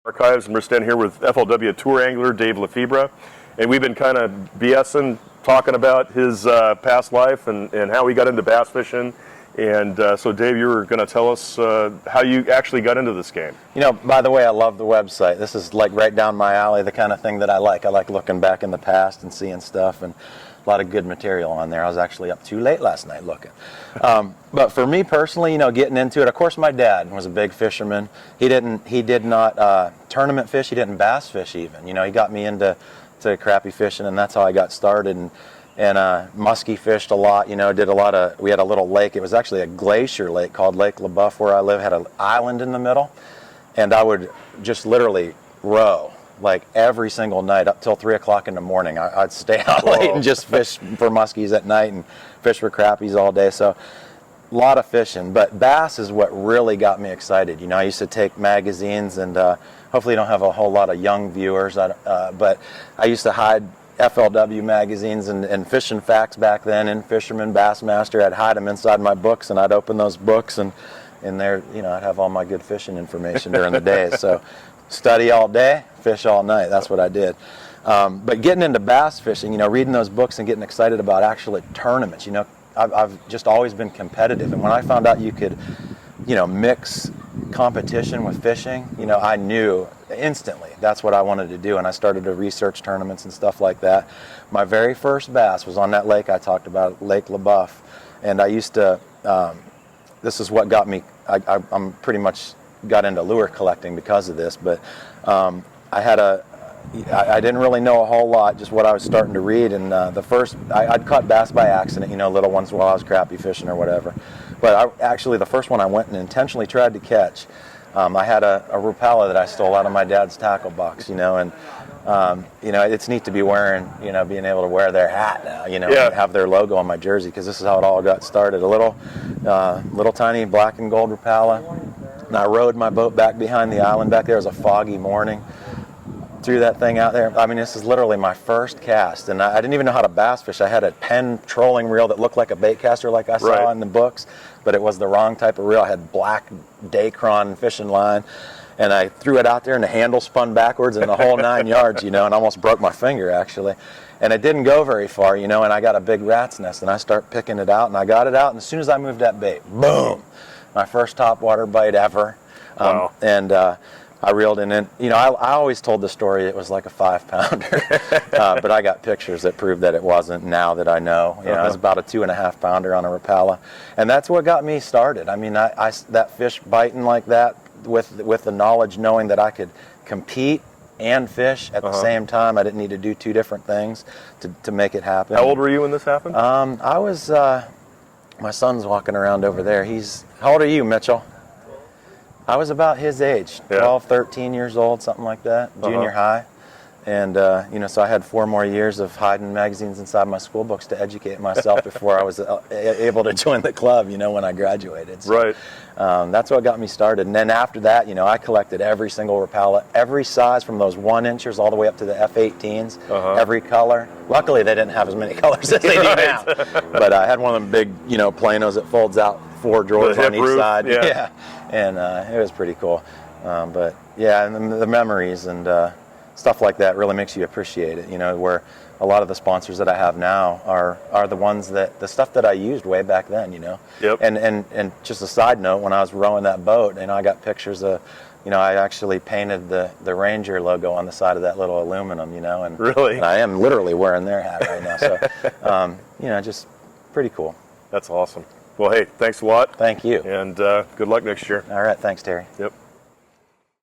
Archives, and we're standing here with FLW tour angler Dave Lefebre, and we've been kind of BSing, talking about his past life and how he got into bass fishing. And so Dave, you were going to tell us how you actually got into this game. You know, by the way, I love the website. This is like right down my alley, the kind of thing that I like. I like looking back in the past and seeing stuff, and a lot of good material on there. I was actually up too late last night looking. But for me personally, you know, getting into it, of course my dad was a big fisherman. He did not tournament fish, he didn't bass fish even. You know, he got me into crappie fishing, and that's how I got started. And muskie fished a lot, you know, we had a little lake. It was actually a glacier lake called Lake LaBeouf where I live, had an island in the middle. And I would just literally row like every single night up till 3 o'clock in the morning. I'd stay out late and just fish for muskies at night and fish for crappies all day. So a lot of fishing, but bass is what really got me excited. You know, I used to take magazines, and hopefully you don't have a whole lot of young viewers, but I used to hide FLW magazines and fishing facts back then, In-Fisherman, Bassmaster. I'd hide them inside my books, and I'd open those books, and in there, you know, I'd have all my good fishing information during the day. So study all day, fish all night. That's what I did. But getting into bass fishing, you know, reading those books and getting excited about actually tournaments, you know, I've just always been competitive. And when I found out you could, you know, mix competition with fishing, you know, I knew instantly that's what I wanted to do, and I started to research tournaments and stuff like that. My very first bass was on that lake I talked about, Lake LaBeouf, and I used to, this is what got me, I'm pretty much got into lure collecting because of this, but I didn't really know a whole lot, just what I was starting to read, and I'd caught bass by accident, you know, little ones while I was crappie fishing or whatever. But actually the first one I went and intentionally tried to catch, I had a Rapala that I stole out of my dad's tackle box, you know, and you know, it's neat to be wearing, you know, being able to wear their hat now, you know, and have their logo on my jersey, because this is how it all got started. A little tiny black and gold Rapala, and I rowed my boat back behind the island back there. It was a foggy morning. Threw that thing out there. I mean, this is literally my first cast, and I didn't even know how to bass fish. I had a Penn trolling reel that looked like a bait caster like I saw in the books, but it was the wrong type of reel. I had black Dacron fishing line, and I threw it out there, and the handle spun backwards and the whole 9 yards, you know, and almost broke my finger, actually. And it didn't go very far, you know, and I got a big rat's nest, and I start picking it out, and I got it out, and as soon as I moved that bait, boom, my first topwater bite ever. Wow. I reeled in it. You know, I always told the story it was like a 5-pounder, but I got pictures that prove that it wasn't. Now that I know, you know, it was about a 2.5-pounder on a Rapala, and that's what got me started. I mean, that fish biting like that with the knowledge, knowing that I could compete and fish at the same time. I didn't need to do two different things to make it happen. How old were you when this happened? I was. My son's walking around over there. How old are you, Mitchell? I was about his age, 12, 13 years old, something like that, junior high. And, you know, so I had 4 more years of hiding magazines inside my school books to educate myself before I was able to join the club, you know, when I graduated. So, right. That's what got me started. And then after that, you know, I collected every single Rapala, every size from those 1-inchers all the way up to the F-18s, every color. Luckily, they didn't have as many colors as they do now. But I had one of them big, you know, planos that folds out 4 drawers on each side. Yeah. And it was pretty cool. But yeah, and the memories and stuff like that really makes you appreciate it, you know, where a lot of the sponsors that I have now are the ones the stuff that I used way back then, you know. Yep. And just a side note, when I was rowing that boat, and I got pictures of, you know, I actually painted the Ranger logo on the side of that little aluminum, you know. And really? And I am literally wearing their hat right now. So, you know, just pretty cool. That's awesome. Well, hey, thanks a lot. Thank you. And good luck next year. All right. Thanks, Terry. Yep.